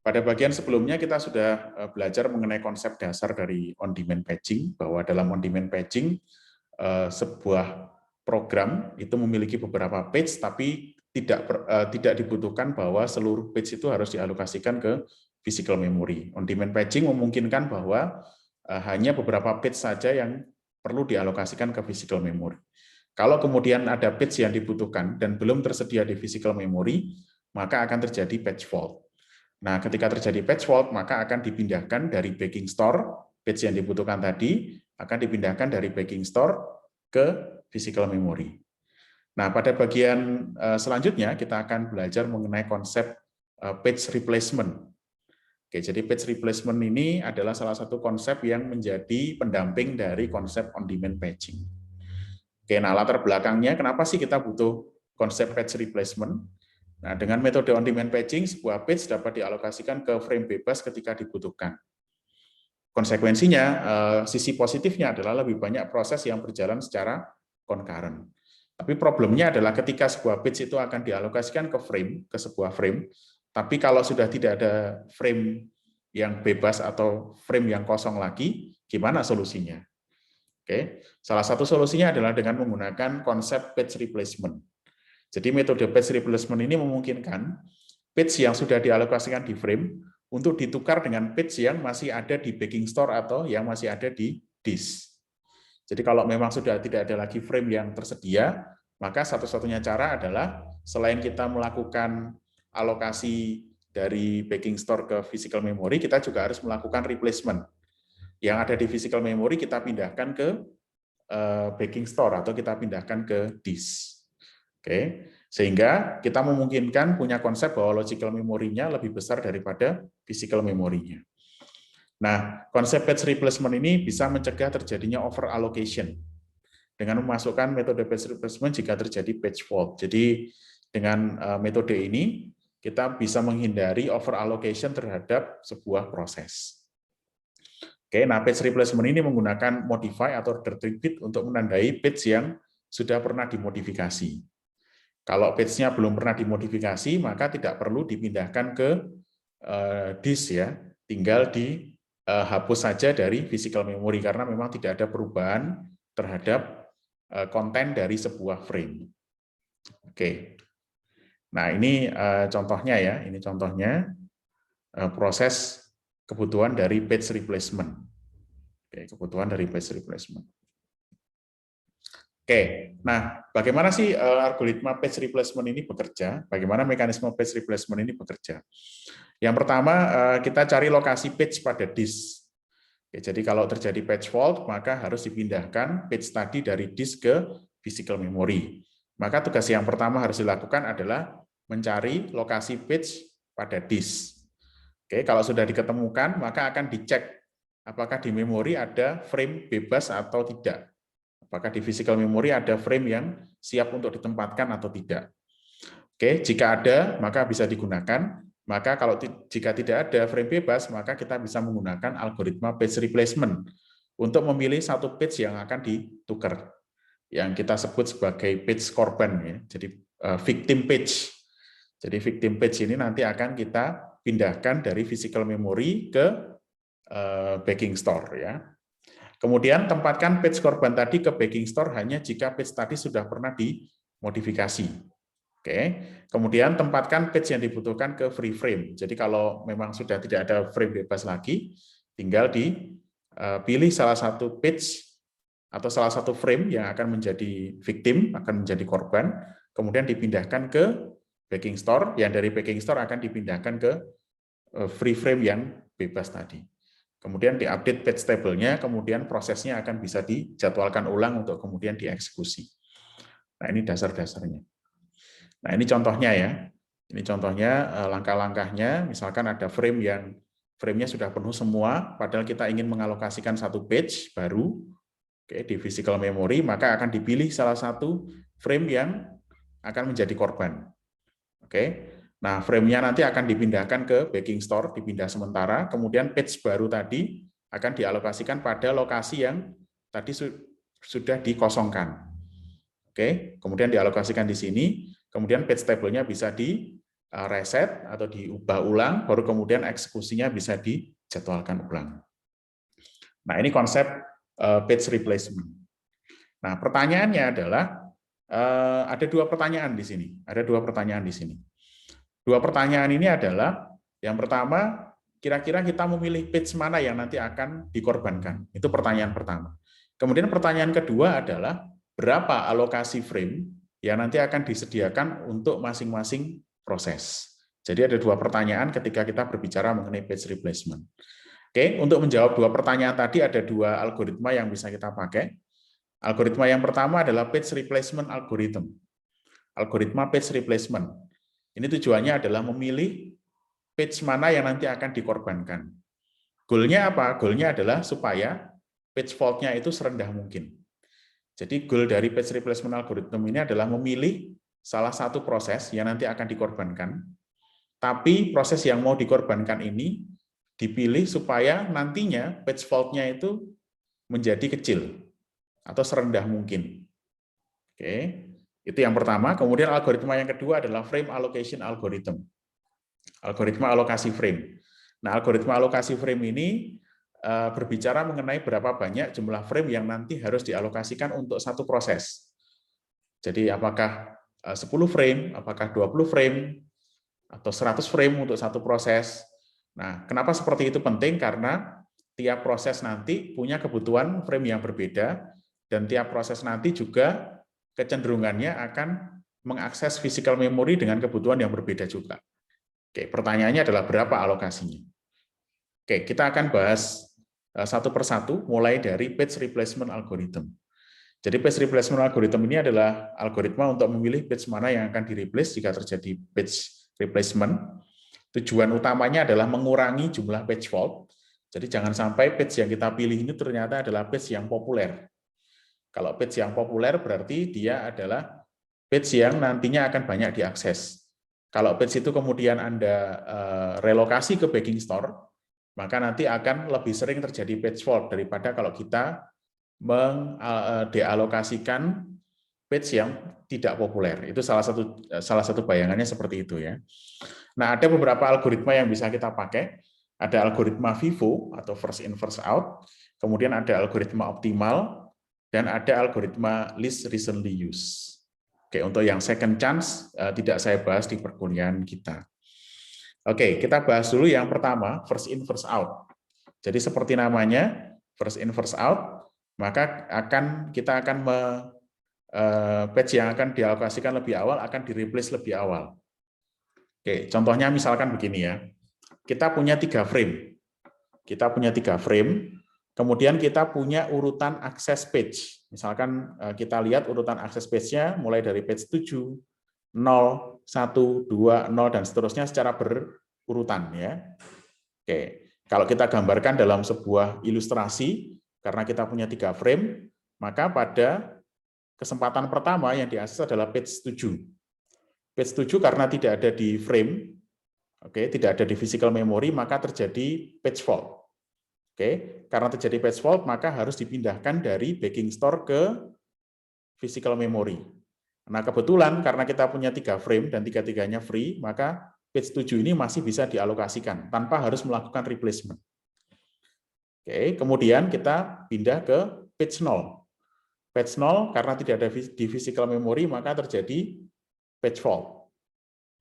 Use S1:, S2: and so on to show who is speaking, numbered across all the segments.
S1: Pada bagian sebelumnya kita sudah belajar mengenai konsep dasar dari on-demand paging, bahwa dalam on-demand paging sebuah program itu memiliki beberapa page, tapi tidak dibutuhkan bahwa seluruh page itu harus dialokasikan ke physical memory. On-demand paging memungkinkan bahwa hanya beberapa page saja yang perlu dialokasikan ke physical memory. Kalau kemudian ada page yang dibutuhkan dan belum tersedia di physical memory, maka akan terjadi page fault. Nah, ketika terjadi page fault, maka akan dipindahkan dari backing store, page yang dibutuhkan tadi, akan dipindahkan dari backing store ke physical memory. Nah, pada bagian selanjutnya, kita akan belajar mengenai konsep page replacement. Oke, jadi page replacement ini adalah salah satu konsep yang menjadi pendamping dari konsep on-demand paging. Oke, nah latar belakangnya, kenapa sih kita butuh konsep page replacement? Nah, dengan metode on-demand paging, sebuah page dapat dialokasikan ke frame bebas ketika dibutuhkan. Konsekuensinya, sisi positifnya adalah lebih banyak proses yang berjalan secara concurrent. Tapi problemnya adalah ketika sebuah page itu akan dialokasikan ke sebuah frame, tapi kalau sudah tidak ada frame yang bebas atau frame yang kosong lagi, gimana solusinya? Oke, salah satu solusinya adalah dengan menggunakan konsep page replacement. Jadi metode page replacement ini memungkinkan page yang sudah dialokasikan di frame untuk ditukar dengan page yang masih ada di backing store atau yang masih ada di disk. Jadi kalau memang sudah tidak ada lagi frame yang tersedia, maka satu-satunya cara adalah selain kita melakukan alokasi dari backing store ke physical memory, kita juga harus melakukan replacement. Yang ada di physical memory kita pindahkan ke backing store atau kita pindahkan ke disk. Oke, sehingga kita memungkinkan punya konsep bahwa logical memory-nya lebih besar daripada physical memory-nya. Nah, konsep page replacement ini bisa mencegah terjadinya over allocation dengan memasukkan metode page replacement jika terjadi page fault. Jadi dengan metode ini kita bisa menghindari over allocation terhadap sebuah proses. Oke, nah page replacement ini menggunakan modify atau direct bit untuk menandai page yang sudah pernah dimodifikasi. Kalau page-nya belum pernah dimodifikasi, maka tidak perlu dipindahkan ke disk ya, tinggal dihapus saja dari physical memory karena memang tidak ada perubahan terhadap konten dari sebuah frame. Oke, nah ini contohnya ya, ini contohnya proses kebutuhan dari page replacement. Oke, kebutuhan dari page replacement. Oke, nah bagaimana sih algoritma page replacement ini bekerja? Bagaimana mekanisme page replacement ini bekerja? Yang pertama, kita cari lokasi page pada disk. Oke, jadi kalau terjadi page fault, maka harus dipindahkan page tadi dari disk ke physical memory. Maka tugas yang pertama harus dilakukan adalah mencari lokasi page pada disk. Oke, kalau sudah diketemukan, maka akan dicek apakah di memori ada frame bebas atau tidak. Apakah di physical memory ada frame yang siap untuk ditempatkan atau tidak. Oke, jika ada, maka bisa digunakan. Maka kalau jika tidak ada frame bebas, maka kita bisa menggunakan algoritma page replacement untuk memilih satu page yang akan ditukar, yang kita sebut sebagai page korban ya. Jadi victim page. Jadi victim page ini nanti akan kita pindahkan dari physical memory ke backing store ya. Kemudian tempatkan page korban tadi ke backing store hanya jika page tadi sudah pernah dimodifikasi. Oke. Kemudian tempatkan page yang dibutuhkan ke free frame. Jadi kalau memang sudah tidak ada frame bebas lagi, tinggal dipilih salah satu page atau salah satu frame yang akan menjadi victim, akan menjadi korban, kemudian dipindahkan ke backing store, yang dari backing store akan dipindahkan ke free frame yang bebas tadi. Kemudian diupdate page table-nya, kemudian prosesnya akan bisa dijadwalkan ulang untuk kemudian dieksekusi. Nah, ini dasar-dasarnya. Nah, ini contohnya ya. Ini contohnya langkah-langkahnya, misalkan ada frame yang frame-nya sudah penuh semua, padahal kita ingin mengalokasikan satu page baru di physical memory, maka akan dipilih salah satu frame yang akan menjadi korban. Oke. Nah, frame-nya nanti akan dipindahkan ke backing store, dipindah sementara, kemudian page baru tadi akan dialokasikan pada lokasi yang tadi sudah dikosongkan. Oke, kemudian dialokasikan di sini, kemudian page table-nya bisa reset atau diubah ulang, baru kemudian eksekusinya bisa dijadwalkan ulang. Nah, ini konsep page replacement. Nah, pertanyaannya adalah ada dua pertanyaan di sini. Ada dua pertanyaan di sini. Dua pertanyaan ini adalah yang pertama, kira-kira kita memilih page mana yang nanti akan dikorbankan. Itu pertanyaan pertama. Kemudian pertanyaan kedua adalah berapa alokasi frame yang nanti akan disediakan untuk masing-masing proses. Jadi ada dua pertanyaan ketika kita berbicara mengenai page replacement. Oke, untuk menjawab dua pertanyaan tadi ada dua algoritma yang bisa kita pakai. Algoritma yang pertama adalah page replacement algorithm. Algoritma page replacement. Ini tujuannya adalah memilih page mana yang nanti akan dikorbankan. Goal-nya apa? Goal-nya adalah supaya page fault-nya itu serendah mungkin. Jadi goal dari page replacement algorithm ini adalah memilih salah satu proses yang nanti akan dikorbankan, tapi proses yang mau dikorbankan ini dipilih supaya nantinya page fault-nya itu menjadi kecil atau serendah mungkin. Oke, itu yang pertama. Kemudian algoritma yang kedua adalah frame allocation algorithm. Algoritma alokasi frame. Nah, algoritma alokasi frame ini berbicara mengenai berapa banyak jumlah frame yang nanti harus dialokasikan untuk satu proses. Jadi apakah 10 frame, apakah 20 frame, atau 100 frame untuk satu proses. Nah, kenapa seperti itu penting? Karena tiap proses nanti punya kebutuhan frame yang berbeda, dan tiap proses nanti juga kecenderungannya akan mengakses physical memory dengan kebutuhan yang berbeda juga. Oke, pertanyaannya adalah berapa alokasinya? Oke, kita akan bahas satu persatu, mulai dari page replacement algorithm. Jadi page replacement algorithm ini adalah algoritma untuk memilih page mana yang akan di-replace jika terjadi page replacement. Tujuan utamanya adalah mengurangi jumlah page fault. Jadi jangan sampai page yang kita pilih ini ternyata adalah page yang populer. Kalau page yang populer berarti dia adalah page yang nantinya akan banyak diakses. Kalau page itu kemudian Anda relokasi ke baking store, maka nanti akan lebih sering terjadi page fault daripada kalau kita mendealokasikan page yang tidak populer. Itu salah satu bayangannya seperti itu ya. Nah, ada beberapa algoritma yang bisa kita pakai. Ada algoritma FIFO atau first in first out, kemudian ada algoritma optimal, dan ada algoritma least recently used. Oke, untuk yang second chance tidak saya bahas di perkuliahan kita. Oke, kita bahas dulu yang pertama, first in first out. Jadi seperti namanya, first in first out, maka kita akan page yang akan dialokasikan lebih awal akan di-replace lebih awal. Oke, contohnya misalkan begini ya. Kita punya 3 frame. Kita punya 3 frame, kemudian kita punya urutan akses page. Misalkan kita lihat urutan akses page-nya mulai dari page 7, 0, 1, 2, 0, dan seterusnya secara berurutan ya. Oke, kalau kita gambarkan dalam sebuah ilustrasi, karena kita punya 3 frame, maka pada kesempatan pertama yang diakses adalah page 7. Page 7 karena tidak ada di frame, oke, tidak ada di physical memory, maka terjadi page fault. Oke, karena terjadi page fault, maka harus dipindahkan dari baking store ke physical memory. Nah, kebetulan karena kita punya 3 frame dan 3-3-nya free, maka page 7 ini masih bisa dialokasikan tanpa harus melakukan replacement. Oke, kemudian kita pindah ke page 0. Page 0 karena tidak ada di physical memory, maka terjadi page fault.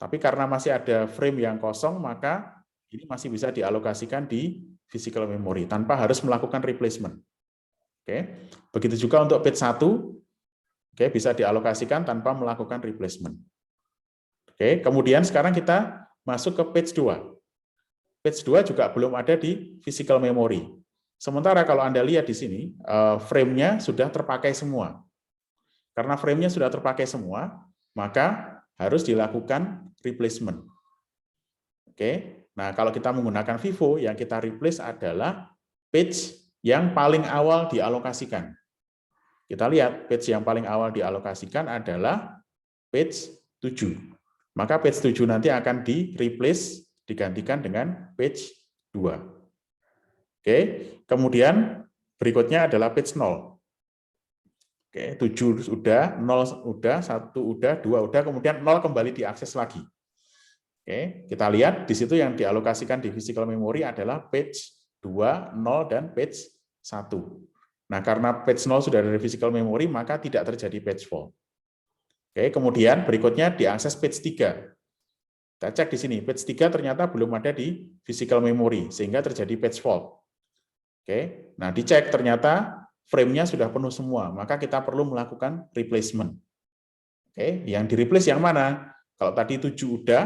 S1: Tapi karena masih ada frame yang kosong, maka ini masih bisa dialokasikan di physical memory tanpa harus melakukan replacement. Oke, begitu juga untuk page 1, oke, bisa dialokasikan tanpa melakukan replacement. Oke, kemudian sekarang kita masuk ke page 2. Page 2 juga belum ada di physical memory. Sementara kalau Anda lihat di sini, frame-nya sudah terpakai semua. Karena frame-nya sudah terpakai semua, maka harus dilakukan replacement. Oke, nah kalau kita menggunakan FIFO, yang kita replace adalah page yang paling awal dialokasikan. Kita lihat, page yang paling awal dialokasikan adalah page 7. Maka page 7 nanti akan di-replace, digantikan dengan page 2. Oke, kemudian berikutnya adalah page 0. Oke, 7 sudah, 0 udah, 1 udah, 2 udah, kemudian 0 kembali diakses lagi. Oke, kita lihat di situ yang dialokasikan di physical memory adalah page 2, 0, dan page 1. Nah, karena page 0 sudah ada di physical memory, maka tidak terjadi page fault. Oke, kemudian berikutnya diakses page 3. Kita cek di sini, page 3 ternyata belum ada di physical memory, sehingga terjadi page fault. Oke, nah dicek ternyata frame-nya sudah penuh semua, maka kita perlu melakukan replacement. Oke, yang di-replace yang mana? Kalau tadi 7 udah,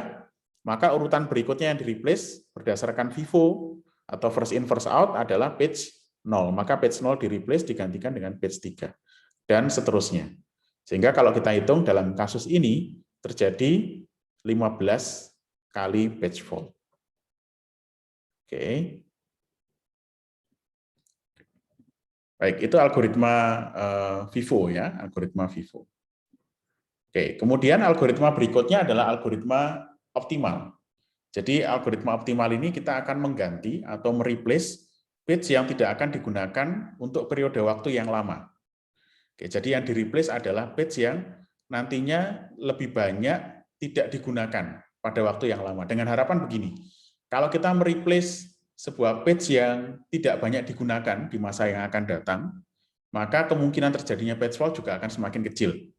S1: maka urutan berikutnya yang di-replace berdasarkan FIFO atau first in first out adalah page 0. Maka page 0 di-replace digantikan dengan page 3. Dan seterusnya. Sehingga kalau kita hitung dalam kasus ini terjadi 15 kali page fault. Oke. Baik, itu algoritma FIFO ya, algoritma FIFO. Oke, kemudian algoritma berikutnya adalah algoritma optimal. Jadi algoritma optimal ini kita akan mengganti atau mereplace page yang tidak akan digunakan untuk periode waktu yang lama. Oke, jadi yang di-replace adalah page yang nantinya lebih banyak tidak digunakan pada waktu yang lama. Dengan harapan begini, kalau kita mereplace sebuah page yang tidak banyak digunakan di masa yang akan datang, maka kemungkinan terjadinya page fault juga akan semakin kecil.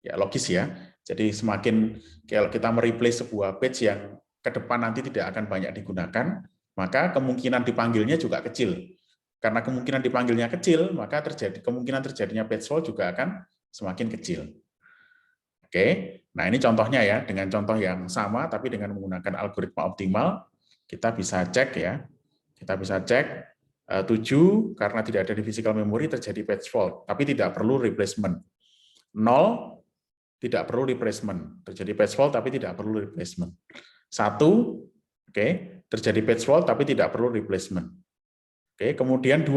S1: Ya, logis ya. Jadi semakin kalau kita mereplace sebuah page yang ke depan nanti tidak akan banyak digunakan, maka kemungkinan dipanggilnya juga kecil. Karena kemungkinan dipanggilnya kecil, maka kemungkinan terjadinya page fault juga akan semakin kecil. Oke, nah ini contohnya ya, dengan contoh yang sama, tapi dengan menggunakan algoritma optimal, kita bisa cek ya. Kita bisa cek 7, karena tidak ada di physical memory terjadi page fault, tapi tidak perlu replacement. 0, tidak perlu replacement. Terjadi page fault tapi tidak perlu replacement. 1, oke, terjadi page fault tapi tidak perlu replacement. Oke, kemudian 2.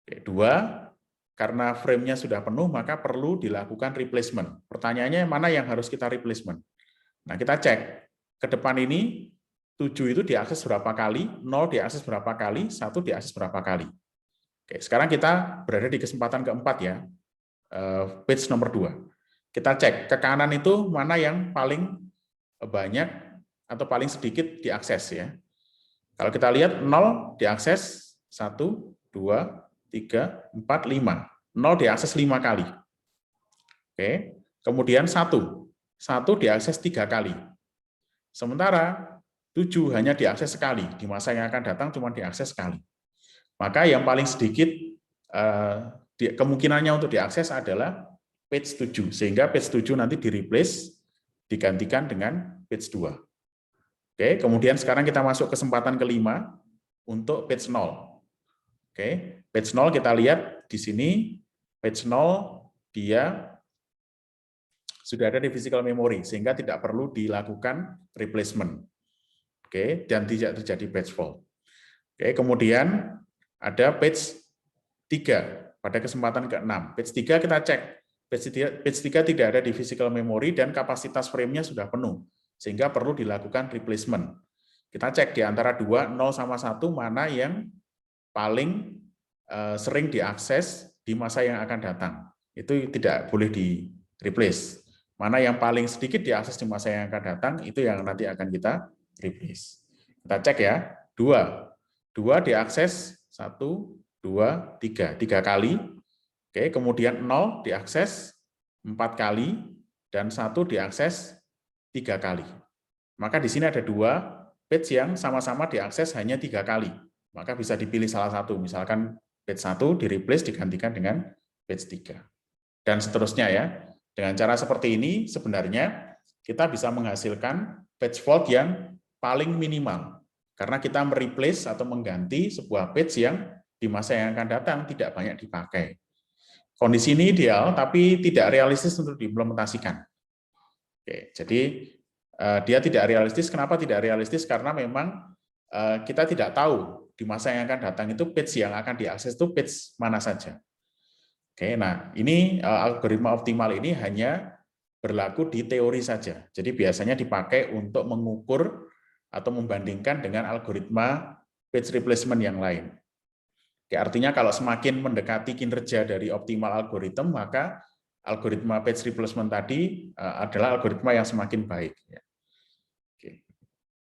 S1: Oke, 2, karena frame-nya sudah penuh maka perlu dilakukan replacement. Pertanyaannya mana yang harus kita replacement? Nah, kita cek ke depan ini 7 itu diakses berapa kali, 0 diakses berapa kali, 1 diakses berapa kali. Oke, sekarang kita berada di kesempatan keempat ya, page nomor 2. Kita cek ke kanan itu mana yang paling banyak atau paling sedikit diakses ya. Kalau kita lihat 0 diakses 1, 2, 3, 4, 5. 0 diakses 5 kali. Oke. Kemudian 1 diakses 3 kali. Sementara 7 hanya diakses sekali. Di masa yang akan datang cuma diakses sekali. Maka yang paling sedikit kemungkinannya untuk diakses adalah page 7, sehingga page 7 nanti di-replace, digantikan dengan page 2. Oke, kemudian sekarang kita masuk kesempatan kelima untuk page 0. Oke, page 0 kita lihat di sini, page 0 dia sudah ada di physical memory, sehingga tidak perlu dilakukan replacement. Oke, dan tidak terjadi page fault. Oke, kemudian ada page 3 pada kesempatan ke-6. Page 3 kita cek. Page 3 tidak ada di physical memory dan kapasitas frame-nya sudah penuh, sehingga perlu dilakukan replacement. Kita cek di antara 2, 0 sama 1, mana yang paling sering diakses di masa yang akan datang. Itu tidak boleh di-replace. Mana yang paling sedikit diakses di masa yang akan datang, itu yang nanti akan kita replace. Kita cek ya, 2 diakses 1, 2, 3 kali. Oke, kemudian 0 diakses 4 kali, dan 1 diakses 3 kali. Maka di sini ada 2 page yang sama-sama diakses hanya 3 kali. Maka bisa dipilih salah satu, misalkan page 1 di-replace digantikan dengan page 3. Dan seterusnya ya. Dengan cara seperti ini sebenarnya kita bisa menghasilkan page fault yang paling minimal. Karena kita mereplace atau mengganti sebuah page yang di masa yang akan datang tidak banyak dipakai. Kondisi ini ideal, tapi tidak realistis untuk diimplementasikan. Oke, jadi dia tidak realistis. Kenapa tidak realistis? Karena memang kita tidak tahu di masa yang akan datang itu page yang akan diakses itu page mana saja. Oke, nah ini algoritma optimal ini hanya berlaku di teori saja. Jadi biasanya dipakai untuk mengukur atau membandingkan dengan algoritma page replacement yang lain. Oke, artinya kalau semakin mendekati kinerja dari optimal algoritma, maka algoritma page replacement tadi adalah algoritma yang semakin baik. Oke.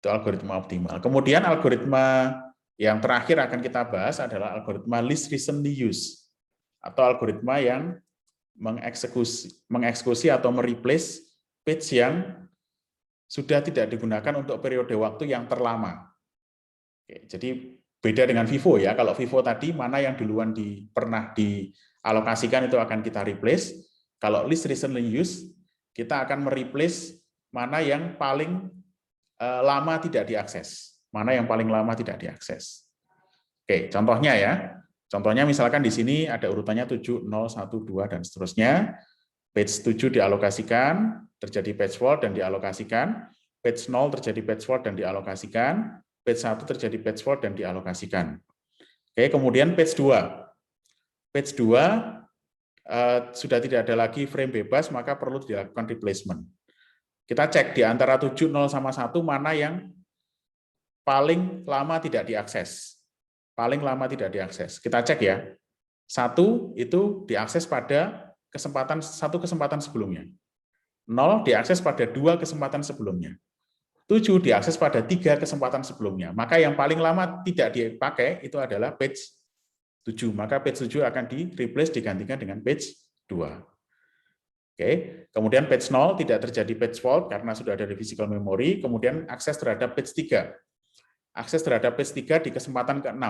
S1: Itu algoritma optimal. Kemudian algoritma yang terakhir akan kita bahas adalah algoritma least recently used, atau algoritma yang mengeksekusi atau mereplace page yang sudah tidak digunakan untuk periode waktu yang terlama. Oke, jadi beda dengan Vivo ya. Kalau Vivo tadi mana yang duluan pernah dialokasikan itu akan kita replace. Kalau least recently used, kita akan mereplace mana yang paling lama tidak diakses. Mana yang paling lama tidak diakses. Oke, contohnya ya. Contohnya misalkan di sini ada urutannya 7, 0, 1, 2, dan seterusnya. Page 7 dialokasikan, terjadi page fault dan dialokasikan. Page 0 terjadi page fault dan dialokasikan. Page 1 terjadi page fault dan dialokasikan. Oke, kemudian page 2. Page 2 sudah tidak ada lagi frame bebas, maka perlu dilakukan replacement. Kita cek di antara 7, 0, sama 1, mana yang paling lama tidak diakses. Paling lama tidak diakses. Kita cek ya. 1 itu diakses pada satu kesempatan sebelumnya. 0 diakses pada 2 kesempatan sebelumnya. 7 diakses pada 3 kesempatan sebelumnya. Maka yang paling lama tidak dipakai itu adalah page 7. Maka page 7 akan di-replace digantikan dengan page 2. Oke, kemudian page 0 tidak terjadi page fault karena sudah ada di physical memory, kemudian akses terhadap page 3. Akses terhadap page 3 di kesempatan ke-6.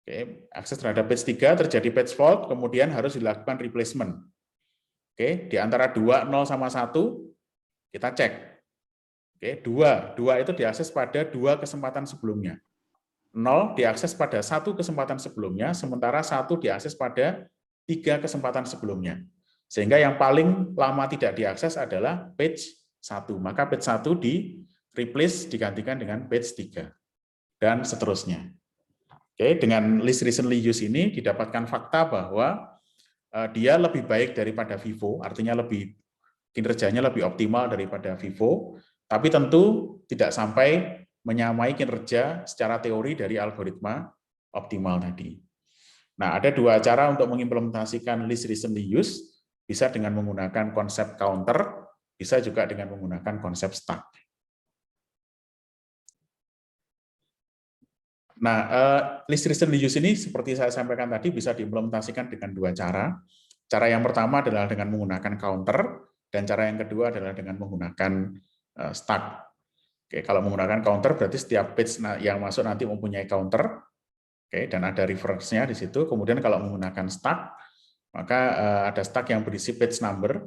S1: Oke, akses terhadap page 3 terjadi page fault, kemudian harus dilakukan replacement. Oke, di antara 2, 0, sama 1, kita cek. Oke, 2 itu diakses pada 2 kesempatan sebelumnya. 0 diakses pada 1 kesempatan sebelumnya, sementara 1 diakses pada 3 kesempatan sebelumnya. Sehingga yang paling lama tidak diakses adalah page 1. Maka page 1 di-replace digantikan dengan page 3. Dan seterusnya. Oke, dengan least recently used ini didapatkan fakta bahwa dia lebih baik daripada Vivo, artinya kinerjanya lebih optimal daripada Vivo, tapi tentu tidak sampai menyamai kinerja secara teori dari algoritma optimal tadi. Nah, ada 2 cara untuk mengimplementasikan least recently used, bisa dengan menggunakan konsep counter, bisa juga dengan menggunakan konsep stack. Nah, least recently used ini seperti saya sampaikan tadi bisa diimplementasikan dengan 2 cara. Cara yang pertama adalah dengan menggunakan counter, dan cara yang kedua adalah dengan menggunakan stack. Oke, kalau menggunakan counter berarti setiap page yang masuk nanti mempunyai counter, oke, dan ada reference-nya di situ. Kemudian kalau menggunakan stack, maka ada stack yang berisi page number.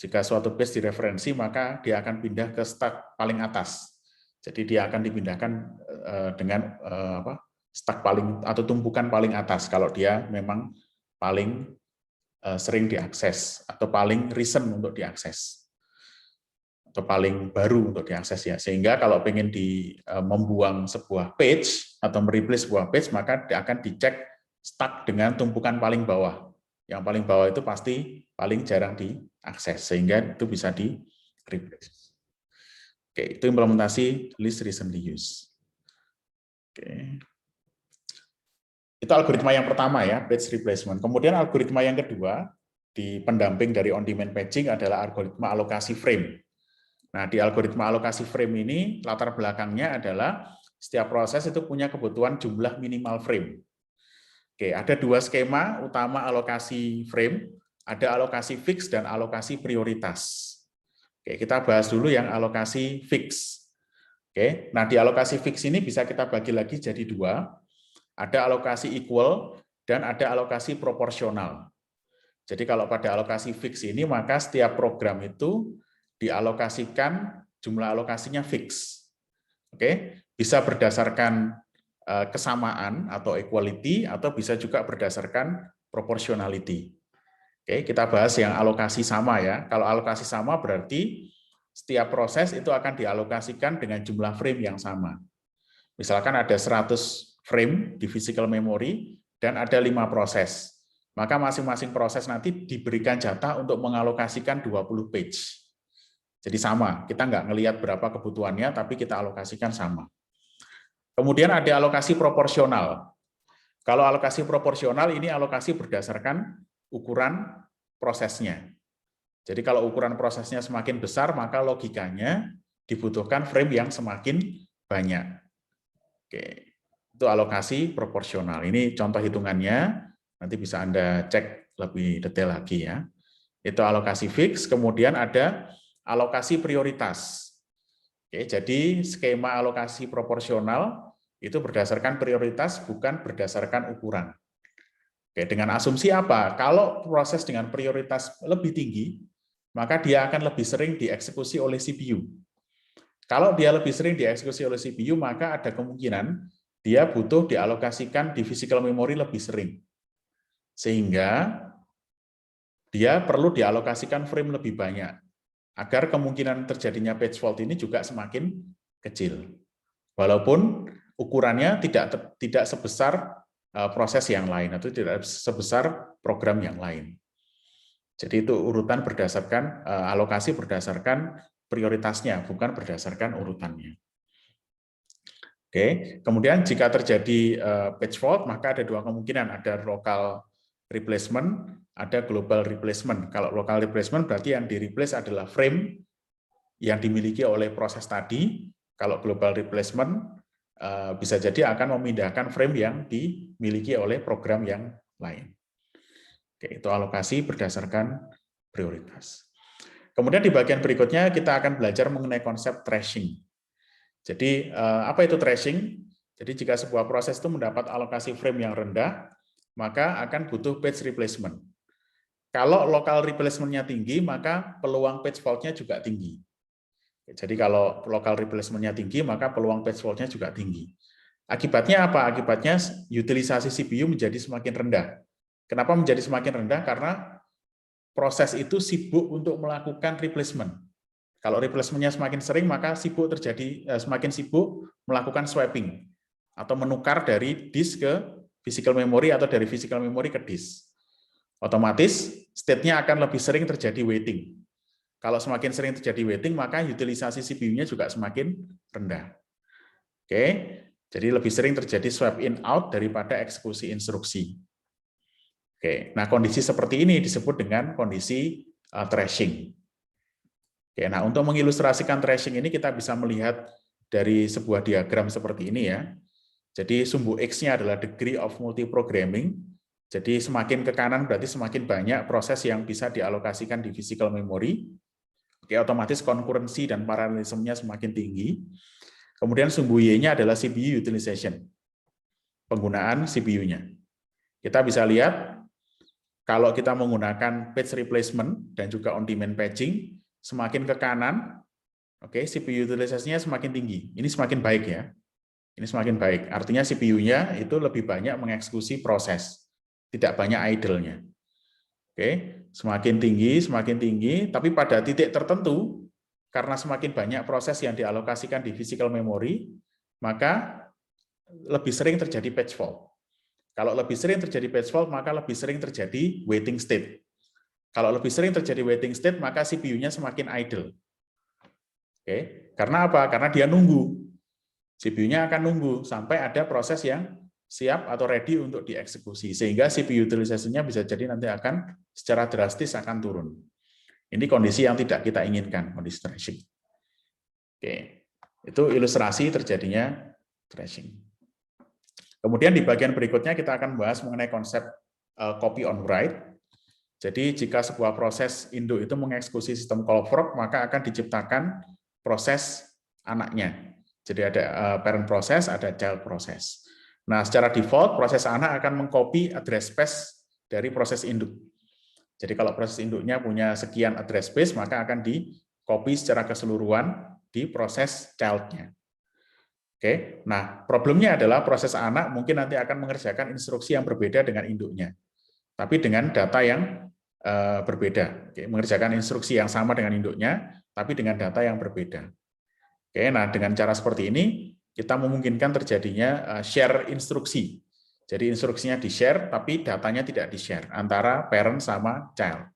S1: Jika suatu page direferensi, maka dia akan pindah ke stack paling atas. Jadi dia akan dipindahkan dengan stack paling atau tumpukan paling atas kalau dia memang paling sering diakses atau paling recent untuk diakses atau paling baru untuk diakses ya. Sehingga kalau pengen membuang sebuah page atau mereplace sebuah page, maka dia akan dicek stack dengan tumpukan paling bawah. Yang paling bawah itu pasti paling jarang diakses, sehingga itu bisa di-replace. Oke, itu implementasi least recently used. Oke. Itu algoritma yang pertama ya, page replacement. Kemudian algoritma yang kedua, di pendamping dari on-demand paging adalah algoritma alokasi frame. Nah, di algoritma alokasi frame ini, latar belakangnya adalah setiap proses itu punya kebutuhan jumlah minimal frame. Oke, ada 2 skema utama alokasi frame, ada alokasi fix dan alokasi prioritas. Oke, kita bahas dulu yang alokasi fix. Oke, nah di alokasi fix ini bisa kita bagi lagi jadi 2. Ada alokasi equal dan ada alokasi proporsional. Jadi kalau pada alokasi fix ini, maka setiap program itu dialokasikan jumlah alokasinya fix. Oke, bisa berdasarkan kesamaan atau equality, atau bisa juga berdasarkan proportionality. Oke, kita bahas yang alokasi sama ya. Kalau alokasi sama berarti setiap proses itu akan dialokasikan dengan jumlah frame yang sama. Misalkan ada 100 frame di physical memory dan ada 5 proses. Maka masing-masing proses nanti diberikan jatah untuk mengalokasikan 20 page. Jadi sama, kita nggak ngelihat berapa kebutuhannya, tapi kita alokasikan sama. Kemudian ada alokasi proporsional. Kalau alokasi proporsional ini alokasi berdasarkan ukuran prosesnya. Jadi kalau ukuran prosesnya semakin besar, maka logikanya dibutuhkan frame yang semakin banyak. Oke, itu alokasi proporsional. Ini contoh hitungannya, nanti bisa Anda cek lebih detail lagi ya. Itu alokasi fix, kemudian ada alokasi prioritas. Oke, jadi skema alokasi proporsional itu berdasarkan prioritas, bukan berdasarkan ukuran. Oke, dengan asumsi apa? Kalau proses dengan prioritas lebih tinggi, maka dia akan lebih sering dieksekusi oleh CPU. Kalau dia lebih sering dieksekusi oleh CPU, maka ada kemungkinan dia butuh dialokasikan di physical memory lebih sering. Sehingga dia perlu dialokasikan frame lebih banyak, agar kemungkinan terjadinya page fault ini juga semakin kecil. Walaupun ukurannya tidak sebesar proses yang lain, atau tidak sebesar program yang lain. Jadi itu urutan berdasarkan, alokasi berdasarkan prioritasnya, bukan berdasarkan urutannya. Oke, kemudian jika terjadi page fault, maka ada dua kemungkinan, ada local replacement, ada global replacement. Kalau local replacement berarti yang di-replace adalah frame yang dimiliki oleh proses tadi. Kalau global replacement bisa jadi akan memindahkan frame yang dimiliki oleh program yang lain. Oke, itu alokasi berdasarkan prioritas. Kemudian di bagian berikutnya kita akan belajar mengenai konsep thrashing. Jadi apa itu thrashing? Jadi jika sebuah proses itu mendapat alokasi frame yang rendah, maka akan butuh page replacement. Kalau local replacement-nya tinggi, maka peluang page fault-nya juga tinggi. Jadi kalau local replacement-nya tinggi, maka peluang page fault-nya juga tinggi. Akibatnya apa? Akibatnya utilisasi CPU menjadi semakin rendah. Kenapa menjadi semakin rendah? Karena proses itu sibuk untuk melakukan replacement. Kalau replacement-nya semakin sering, maka semakin sibuk melakukan swapping atau menukar dari disk ke physical memory atau dari physical memory ke disk. Otomatis state-nya akan lebih sering terjadi waiting. Kalau semakin sering terjadi waiting, maka utilisasi CPU-nya juga semakin rendah. Oke, jadi lebih sering terjadi swap in out daripada eksekusi instruksi. Oke, nah kondisi seperti ini disebut dengan kondisi thrashing. Oke, nah untuk mengilustrasikan thrashing ini kita bisa melihat dari sebuah diagram seperti ini ya. Jadi sumbu X-nya adalah degree of multiprogramming. Jadi semakin ke kanan berarti semakin banyak proses yang bisa dialokasikan di physical memory. Oke, otomatis concurrency dan parallelism-nya semakin tinggi. Kemudian sumbu Y-nya adalah CPU utilization, penggunaan CPU-nya. Kita bisa lihat kalau kita menggunakan page replacement dan juga on-demand patching, semakin ke kanan, oke, CPU utilisasinya semakin tinggi. Ini semakin baik ya. Ini semakin baik. Artinya CPU-nya itu lebih banyak mengeksekusi proses, tidak banyak idle-nya. Oke, semakin tinggi, tapi pada titik tertentu, karena semakin banyak proses yang dialokasikan di physical memory, maka lebih sering terjadi page fault. Kalau lebih sering terjadi page fault, maka lebih sering terjadi waiting state. Kalau lebih sering terjadi waiting state, maka CPU-nya semakin idle. Oke, karena apa? Karena dia nunggu. CPU-nya akan nunggu sampai ada proses yang siap atau ready untuk dieksekusi. Sehingga CPU utilisasinya bisa jadi nanti akan secara drastis akan turun. Ini kondisi yang tidak kita inginkan, kondisi thrashing. Oke, itu ilustrasi terjadinya thrashing. Kemudian di bagian berikutnya kita akan bahas mengenai konsep copy on write. Jadi jika sebuah proses induk itu mengeksekusi sistem call fork, maka akan diciptakan proses anaknya. Jadi ada parent process, ada child process. Nah, secara default proses anak akan mengcopy address space dari proses induk. Jadi kalau proses induknya punya sekian address space, maka akan di-copy secara keseluruhan di proses child-nya. Oke, nah problemnya adalah proses anak mungkin nanti akan mengerjakan instruksi yang berbeda dengan induknya, tapi dengan data yang berbeda. Oke, mengerjakan instruksi yang sama dengan induknya, tapi dengan data yang berbeda. Oke, nah dengan cara seperti ini kita memungkinkan terjadinya share instruksi. Jadi instruksinya di-share, tapi datanya tidak di-share antara parent sama child.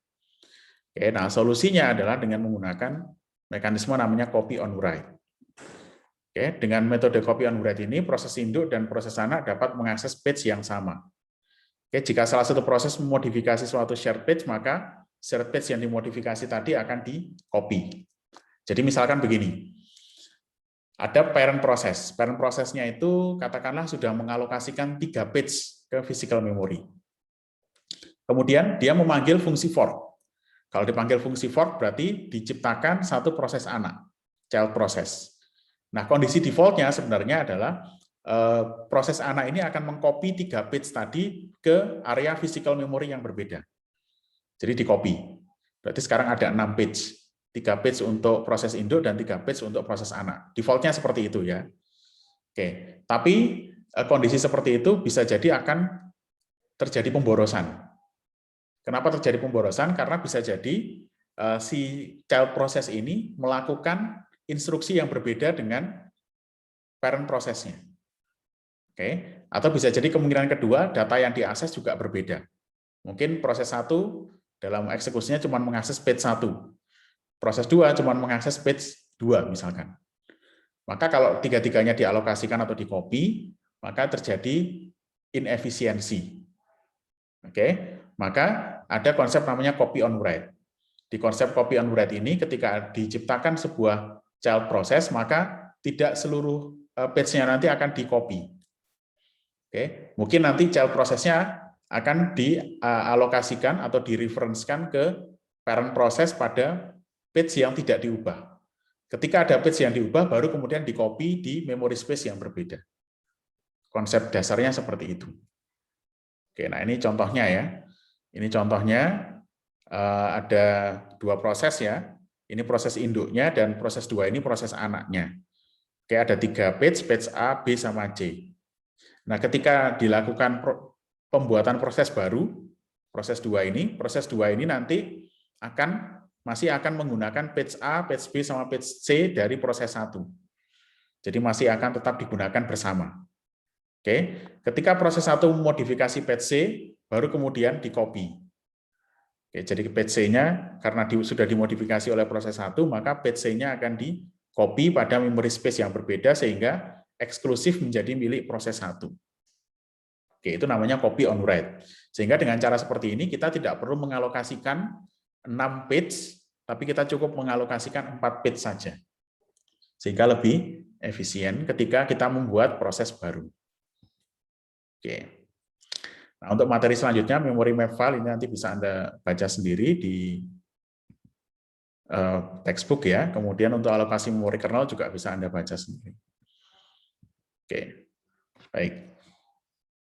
S1: Oke, nah solusinya adalah dengan menggunakan mekanisme namanya copy on write. Oke, dengan metode copy on write ini, proses induk dan proses anak dapat mengakses page yang sama. Oke, jika salah satu proses memodifikasi suatu shared page, maka shared page yang dimodifikasi tadi akan di-copy. Jadi misalkan begini, Ada parent process. Parent prosesnya itu katakanlah sudah mengalokasikan 3 page ke physical memory. Kemudian dia memanggil fungsi fork. Kalau dipanggil fungsi fork berarti diciptakan satu proses anak, child process. Nah, kondisi defaultnya sebenarnya adalah proses anak ini akan mengcopy 3 page tadi ke area physical memory yang berbeda. Jadi di-copy. Berarti sekarang ada 6 page. 3 page untuk proses induk dan 3 page untuk proses anak. Defaultnya seperti itu ya. Oke, tapi kondisi seperti itu bisa jadi akan terjadi pemborosan. Kenapa terjadi pemborosan? Karena bisa jadi si child process ini melakukan instruksi yang berbeda dengan parent prosesnya. Oke, atau bisa jadi kemungkinan kedua, data yang diakses juga berbeda. Mungkin proses 1 dalam eksekusinya cuma mengakses page 1. Proses 2 cuma mengakses page 2 misalkan. Maka kalau tiga-tiganya dialokasikan atau di-copy, maka terjadi inefisiensi. Oke, maka ada konsep namanya copy on write. Di konsep copy on write ini ketika diciptakan sebuah child process, maka tidak seluruh page-nya nanti akan di-copy. Oke, mungkin nanti child process-nya akan dialokasikan atau direferensikan ke parent process pada page yang tidak diubah. Ketika ada page yang diubah, baru kemudian di-copy di memory space yang berbeda. Konsep dasarnya seperti itu. Oke, nah ini contohnya ya. Ini contohnya ada 2 proses ya. Ini proses induknya dan proses 2 ini proses anaknya. Oke, ada 3 page, page A, B, sama C. Nah, ketika dilakukan pembuatan proses baru, proses 2 ini nanti masih akan menggunakan page A, page B, sama page C dari proses 1. Jadi masih akan tetap digunakan bersama. Oke, ketika proses 1 memodifikasi page C, baru kemudian di-copy. Oke, jadi page C-nya karena sudah dimodifikasi oleh proses 1, maka page C-nya akan di-copy pada memory space yang berbeda sehingga eksklusif menjadi milik proses 1. Oke, itu namanya copy on write. Sehingga dengan cara seperti ini kita tidak perlu mengalokasikan 6 page, tapi kita cukup mengalokasikan 4 page saja. Sehingga lebih efisien ketika kita membuat proses baru. Oke. Nah, untuk materi selanjutnya, memory map file ini nanti bisa Anda baca sendiri di textbook ya. Kemudian untuk alokasi memori kernel juga bisa Anda baca sendiri. Oke, baik.